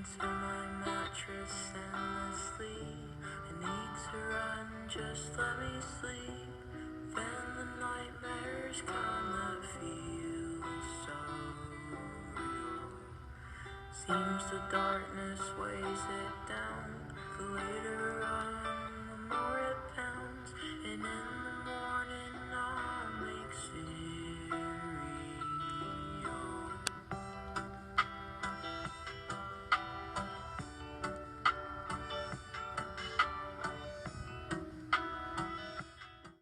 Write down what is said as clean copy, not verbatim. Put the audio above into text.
into my mattress endlessly. I need to run, just let me sleep. Then the nightmares come that feel so real. Seems the darkness weighs it down. The later on, the more